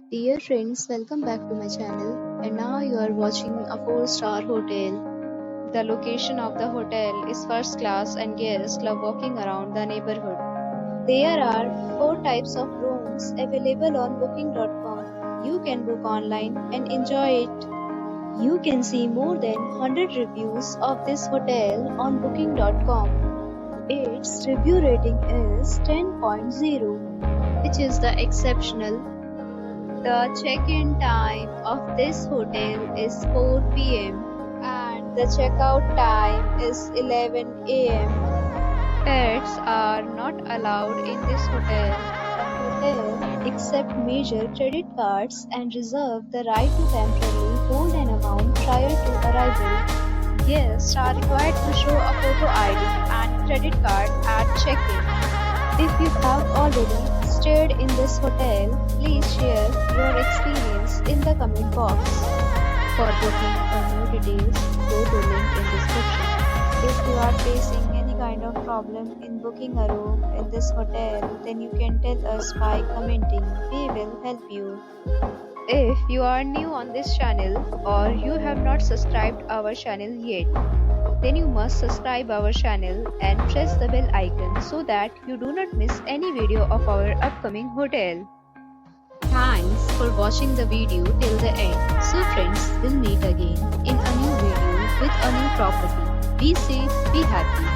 Dear friends, welcome back to my channel. And now you are watching a 4-star hotel. The location of the hotel is first class and guests love walking around the neighborhood. There are 4 types of rooms available on booking.com. You can book online and enjoy it. You can see more than 100 reviews of this hotel on booking.com. Its review rating is 10.0, which is the exceptional. The check-in time of this hotel is 4 p.m. and the checkout time is 11 a.m. Pets are not allowed in this hotel. The hotel accepts major credit cards and reserves the right to temporarily hold an amount prior to arrival. Guests are required to show a photo ID and credit card at check-in. If you have already stayed in this hotel, please share your experience in the comment box. For booking or more details, go to link in description. If you are facing any kind of problem in booking a room in this hotel, then you can tell us by commenting. We will help you. If you are new on this channel or you have not subscribed our channel yet, then you must subscribe our channel and press the bell icon so that you do not miss any video of our upcoming hotel. Thanks for watching the video till the end. So friends, we'll meet again in a new video with a new property. Be safe, be happy.